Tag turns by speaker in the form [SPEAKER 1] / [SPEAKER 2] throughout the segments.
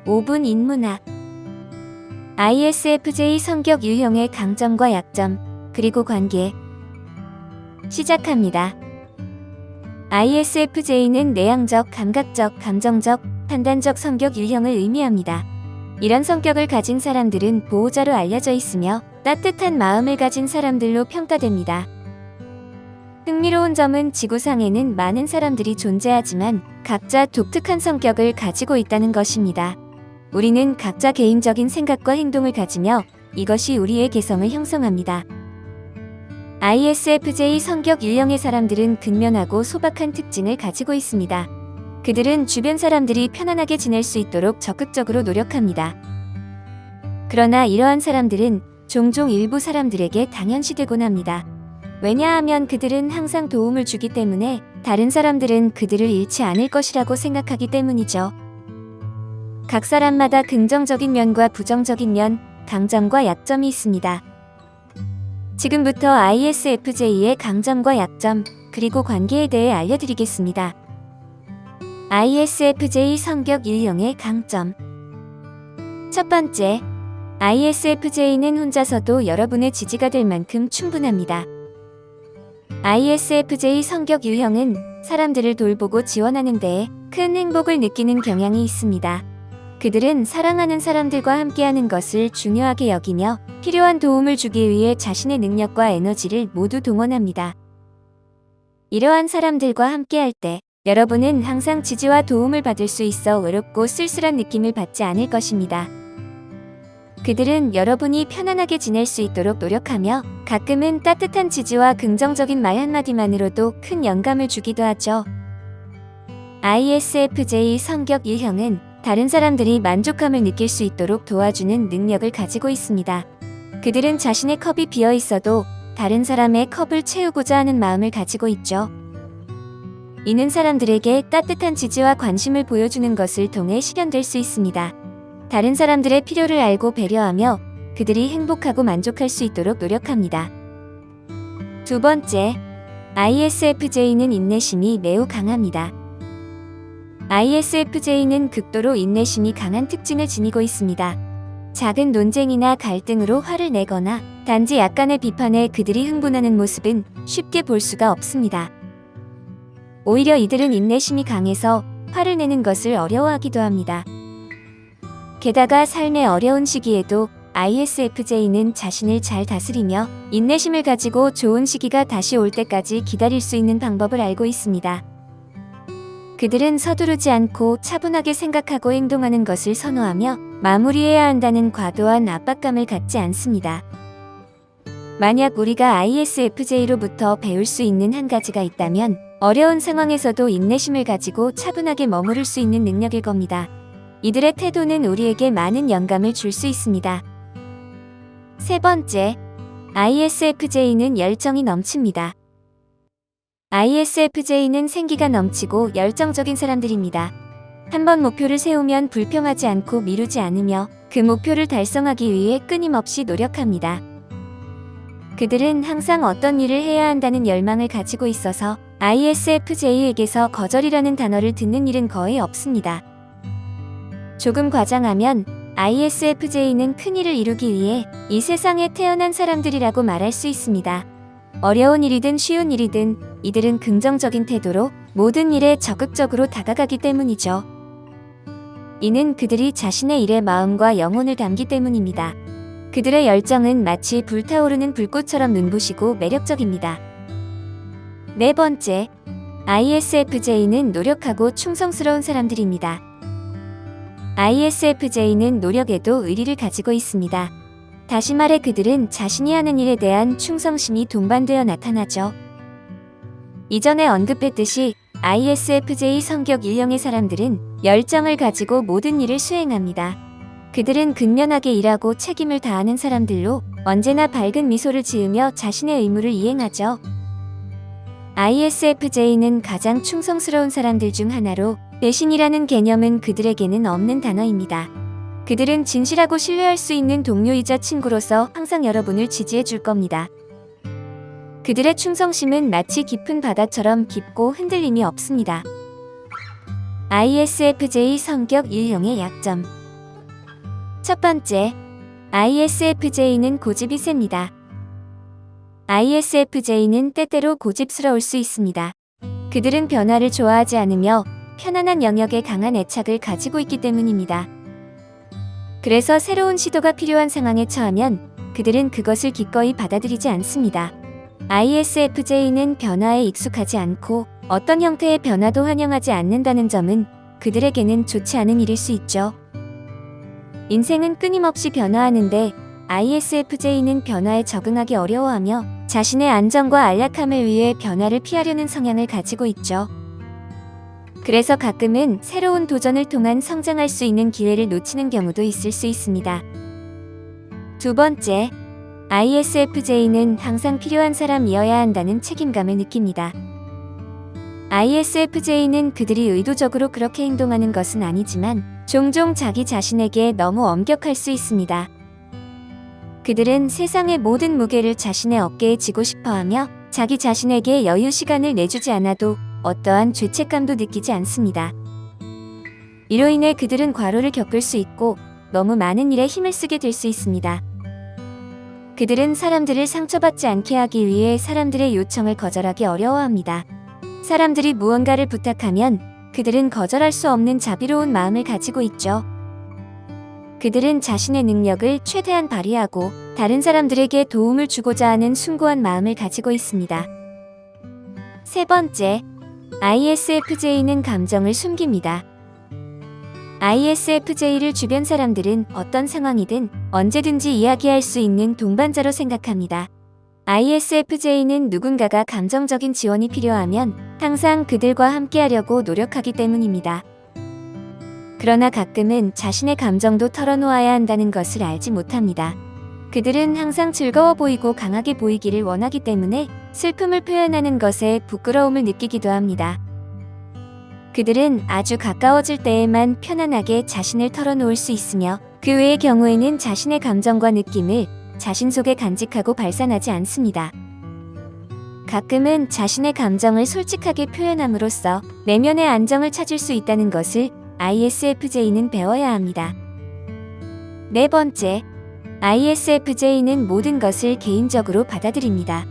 [SPEAKER 1] 5분 인문학. ISFJ 성격 유형의 강점과 약점, 그리고 관계. 시작합니다. ISFJ는 내향적, 감각적, 감정적, 판단적 성격 유형을 의미합니다. 이런 성격을 가진 사람들은 보호자로 알려져 있으며 따뜻한 마음을 가진 사람들로 평가됩니다. 흥미로운 점은 지구상에는 많은 사람들이 존재하지만 각자 독특한 성격을 가지고 있다는 것입니다. 우리는 각자 개인적인 생각과 행동을 가지며 이것이 우리의 개성을 형성합니다. ISFJ 성격 유형의 사람들은 근면하고 소박한 특징을 가지고 있습니다. 그들은 주변 사람들이 편안하게 지낼 수 있도록 적극적으로 노력합니다. 그러나 이러한 사람들은 종종 일부 사람들에게 당연시되곤 합니다. 왜냐하면 그들은 항상 도움을 주기 때문에 다른 사람들은 그들을 잃지 않을 것이라고 생각하기 때문이죠. 각 사람마다 긍정적인 면과 부정적인 면, 강점과 약점이 있습니다. 지금부터 ISFJ의 강점과 약점, 그리고 관계에 대해 알려드리겠습니다. ISFJ 성격 유형의 강점. 첫 번째, ISFJ는 혼자서도 여러분의 지지가 될 만큼 충분합니다. ISFJ 성격 유형은 사람들을 돌보고 지원하는 데에 큰 행복을 느끼는 경향이 있습니다. 그들은 사랑하는 사람들과 함께하는 것을 중요하게 여기며 필요한 도움을 주기 위해 자신의 능력과 에너지를 모두 동원합니다. 이러한 사람들과 함께할 때 여러분은 항상 지지와 도움을 받을 수 있어 외롭고 쓸쓸한 느낌을 받지 않을 것입니다. 그들은 여러분이 편안하게 지낼 수 있도록 노력하며 가끔은 따뜻한 지지와 긍정적인 말 한마디만으로도 큰 영감을 주기도 하죠. ISFJ 성격 유형은 다른 사람들이 만족감을 느낄 수 있도록 도와주는 능력을 가지고 있습니다. 그들은 자신의 컵이 비어 있어도 다른 사람의 컵을 채우고자 하는 마음을 가지고 있죠. 이는 사람들에게 따뜻한 지지와 관심을 보여주는 것을 통해 실현될 수 있습니다. 다른 사람들의 필요를 알고 배려하며 그들이 행복하고 만족할 수 있도록 노력합니다. 두 번째, ISFJ는 인내심이 매우 강합니다. ISFJ는 극도로 인내심이 강한 특징을 지니고 있습니다. 작은 논쟁이나 갈등으로 화를 내거나 단지 약간의 비판에 그들이 흥분하는 모습은 쉽게 볼 수가 없습니다. 오히려 이들은 인내심이 강해서 화를 내는 것을 어려워하기도 합니다. 게다가 삶의 어려운 시기에도 ISFJ는 자신을 잘 다스리며 인내심을 가지고 좋은 시기가 다시 올 때까지 기다릴 수 있는 방법을 알고 있습니다. 그들은 서두르지 않고 차분하게 생각하고 행동하는 것을 선호하며 마무리해야 한다는 과도한 압박감을 갖지 않습니다. 만약 우리가 ISFJ로부터 배울 수 있는 한 가지가 있다면 어려운 상황에서도 인내심을 가지고 차분하게 머무를 수 있는 능력일 겁니다. 이들의 태도는 우리에게 많은 영감을 줄 수 있습니다. 세 번째, ISFJ는 열정이 넘칩니다. ISFJ는 생기가 넘치고 열정적인 사람들입니다. 한번 목표를 세우면 불평하지 않고 미루지 않으며 그 목표를 달성하기 위해 끊임없이 노력합니다. 그들은 항상 어떤 일을 해야 한다는 열망을 가지고 있어서 ISFJ에게서 거절이라는 단어를 듣는 일은 거의 없습니다. 조금 과장하면 ISFJ는 큰 일을 이루기 위해 이 세상에 태어난 사람들이라고 말할 수 있습니다. 어려운 일이든 쉬운 일이든 이들은 긍정적인 태도로 모든 일에 적극적으로 다가가기 때문이죠. 이는 그들이 자신의 일에 마음과 영혼을 담기 때문입니다. 그들의 열정은 마치 불타오르는 불꽃처럼 눈부시고 매력적입니다. 네 번째, ISFJ는 노력하고 충성스러운 사람들입니다. ISFJ는 노력에도 의리를 가지고 있습니다. 다시 말해 그들은 자신이 하는 일에 대한 충성심이 동반되어 나타나죠. 이전에 언급했듯이 ISFJ 성격 유형의 사람들은 열정을 가지고 모든 일을 수행합니다. 그들은 근면하게 일하고 책임을 다하는 사람들로 언제나 밝은 미소를 지으며 자신의 의무를 이행하죠. ISFJ는 가장 충성스러운 사람들 중 하나로 배신이라는 개념은 그들에게는 없는 단어입니다. 그들은 진실하고 신뢰할 수 있는 동료이자 친구로서 항상 여러분을 지지해 줄 겁니다. 그들의 충성심은 마치 깊은 바다처럼 깊고 흔들림이 없습니다. ISFJ 성격 유형의 약점. 첫 번째, ISFJ는 고집이 셉니다. ISFJ는 때때로 고집스러울 수 있습니다. 그들은 변화를 좋아하지 않으며 편안한 영역에 강한 애착을 가지고 있기 때문입니다. 그래서 새로운 시도가 필요한 상황에 처하면 그들은 그것을 기꺼이 받아들이지 않습니다. ISFJ는 변화에 익숙하지 않고 어떤 형태의 변화도 환영하지 않는다는 점은 그들에게는 좋지 않은 일일 수 있죠. 인생은 끊임없이 변화하는데 ISFJ는 변화에 적응하기 어려워하며 자신의 안정과 안락함을 위해 변화를 피하려는 성향을 가지고 있죠. 그래서 가끔은 새로운 도전을 통한 성장할 수 있는 기회를 놓치는 경우도 있을 수 있습니다. 두 번째, ISFJ는 항상 필요한 사람이어야 한다는 책임감을 느낍니다. ISFJ는 그들이 의도적으로 그렇게 행동하는 것은 아니지만 종종 자기 자신에게 너무 엄격할 수 있습니다. 그들은 세상의 모든 무게를 자신의 어깨에 지고 싶어하며 자기 자신에게 여유 시간을 내주지 않아도 어떠한 죄책감도 느끼지 않습니다. 이로 인해 그들은 과로를 겪을 수 있고 너무 많은 일에 힘을 쓰게 될 수 있습니다. 그들은 사람들을 상처받지 않게 하기 위해 사람들의 요청을 거절하기 어려워합니다. 사람들이 무언가를 부탁하면 그들은 거절할 수 없는 자비로운 마음을 가지고 있죠. 그들은 자신의 능력을 최대한 발휘하고 다른 사람들에게 도움을 주고자 하는 숭고한 마음을 가지고 있습니다. 세 번째, ISFJ는 감정을 숨깁니다. ISFJ를 주변 사람들은 어떤 상황이든 언제든지 이야기할 수 있는 동반자로 생각합니다. ISFJ는 누군가가 감정적인 지원이 필요하면 항상 그들과 함께하려고 노력하기 때문입니다. 그러나 가끔은 자신의 감정도 털어놓아야 한다는 것을 알지 못합니다. 그들은 항상 즐거워 보이고 강하게 보이기를 원하기 때문에 슬픔을 표현하는 것에 부끄러움을 느끼기도 합니다. 그들은 아주 가까워질 때에만 편안하게 자신을 털어놓을 수 있으며 그 외의 경우에는 자신의 감정과 느낌을 자신 속에 간직하고 발산하지 않습니다. 가끔은 자신의 감정을 솔직하게 표현함으로써 내면의 안정을 찾을 수 있다는 것을 ISFJ는 배워야 합니다. 네 번째, ISFJ는 모든 것을 개인적으로 받아들입니다.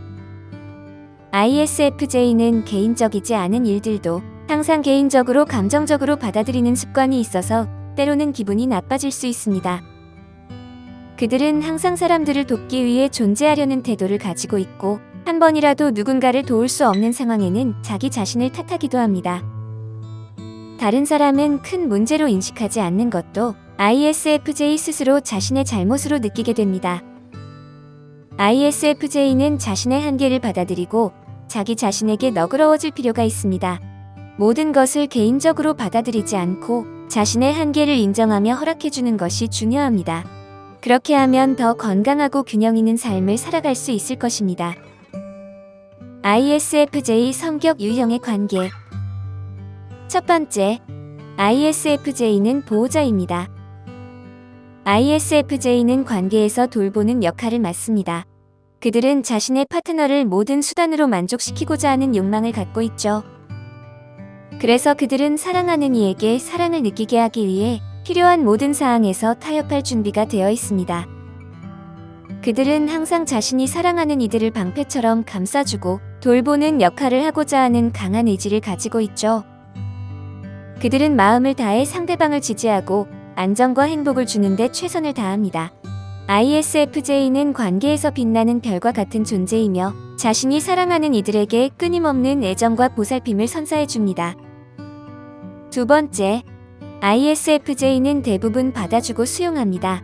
[SPEAKER 1] ISFJ는 개인적이지 않은 일들도 항상 개인적으로 감정적으로 받아들이는 습관이 있어서 때로는 기분이 나빠질 수 있습니다. 그들은 항상 사람들을 돕기 위해 존재하려는 태도를 가지고 있고 한 번이라도 누군가를 도울 수 없는 상황에는 자기 자신을 탓하기도 합니다. 다른 사람은 큰 문제로 인식하지 않는 것도 ISFJ 스스로 자신의 잘못으로 느끼게 됩니다. ISFJ는 자신의 한계를 받아들이고 자기 자신에게 너그러워질 필요가 있습니다. 모든 것을 개인적으로 받아들이지 않고 자신의 한계를 인정하며 허락해주는 것이 중요합니다. 그렇게 하면 더 건강하고 균형 있는 삶을 살아갈 수 있을 것입니다. ISFJ 성격 유형의 관계. 첫 번째, ISFJ는 보호자입니다. ISFJ는 관계에서 돌보는 역할을 맡습니다. 그들은 자신의 파트너를 모든 수단으로 만족시키고자 하는 욕망을 갖고 있죠. 그래서 그들은 사랑하는 이에게 사랑을 느끼게 하기 위해 필요한 모든 사항에서 타협할 준비가 되어 있습니다. 그들은 항상 자신이 사랑하는 이들을 방패처럼 감싸주고 돌보는 역할을 하고자 하는 강한 의지를 가지고 있죠. 그들은 마음을 다해 상대방을 지지하고 안정과 행복을 주는데 최선을 다합니다. ISFJ는 관계에서 빛나는 별과 같은 존재이며 자신이 사랑하는 이들에게 끊임없는 애정과 보살핌을 선사해 줍니다. 두 번째, ISFJ는 대부분 받아주고 수용합니다.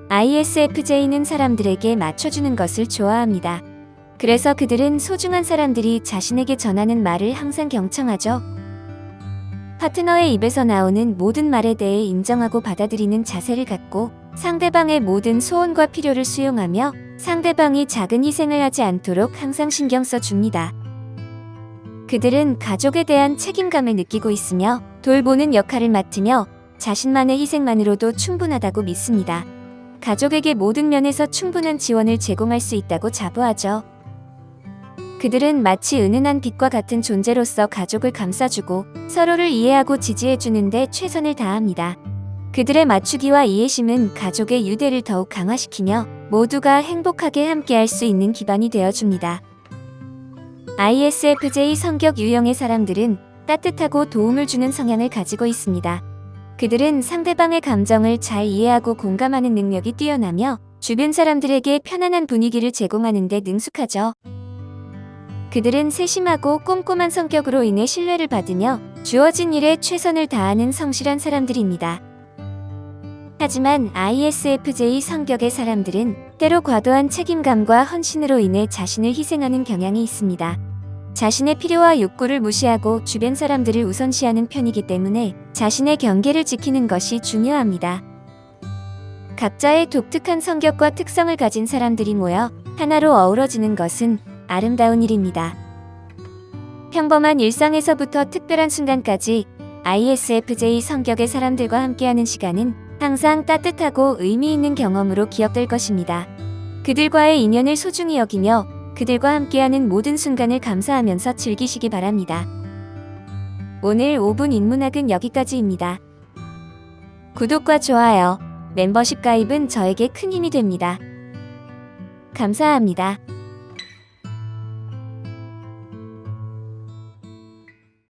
[SPEAKER 1] ISFJ는 사람들에게 맞춰주는 것을 좋아합니다. 그래서 그들은 소중한 사람들이 자신에게 전하는 말을 항상 경청하죠. 파트너의 입에서 나오는 모든 말에 대해 인정하고 받아들이는 자세를 갖고 상대방의 모든 소원과 필요를 수용하며 상대방이 작은 희생을 하지 않도록 항상 신경 써줍니다. 그들은 가족에 대한 책임감을 느끼고 있으며 돌보는 역할을 맡으며 자신만의 희생만으로도 충분하다고 믿습니다. 가족에게 모든 면에서 충분한 지원을 제공할 수 있다고 자부하죠. 그들은 마치 은은한 빛과 같은 존재로서 가족을 감싸주고 서로를 이해하고 지지해주는데 최선을 다합니다. 그들의 맞추기와 이해심은 가족의 유대를 더욱 강화시키며 모두가 행복하게 함께할 수 있는 기반이 되어줍니다. ISFJ 성격 유형의 사람들은 따뜻하고 도움을 주는 성향을 가지고 있습니다. 그들은 상대방의 감정을 잘 이해하고 공감하는 능력이 뛰어나며 주변 사람들에게 편안한 분위기를 제공하는 데 능숙하죠. 그들은 세심하고 꼼꼼한 성격으로 인해 신뢰를 받으며 주어진 일에 최선을 다하는 성실한 사람들입니다. 하지만 ISFJ 성격의 사람들은 때로 과도한 책임감과 헌신으로 인해 자신을 희생하는 경향이 있습니다. 자신의 필요와 욕구를 무시하고 주변 사람들을 우선시하는 편이기 때문에 자신의 경계를 지키는 것이 중요합니다. 각자의 독특한 성격과 특성을 가진 사람들이 모여 하나로 어우러지는 것은 아름다운 일입니다. 평범한 일상에서부터 특별한 순간까지 ISFJ 성격의 사람들과 함께하는 시간은 항상 따뜻하고 의미 있는 경험으로 기억될 것입니다. 그들과의 인연을 소중히 여기며 그들과 함께하는 모든 순간을 감사하면서 즐기시기 바랍니다. 오늘 5분 인문학은 여기까지입니다. 구독과 좋아요, 멤버십 가입은 저에게 큰 힘이 됩니다. 감사합니다.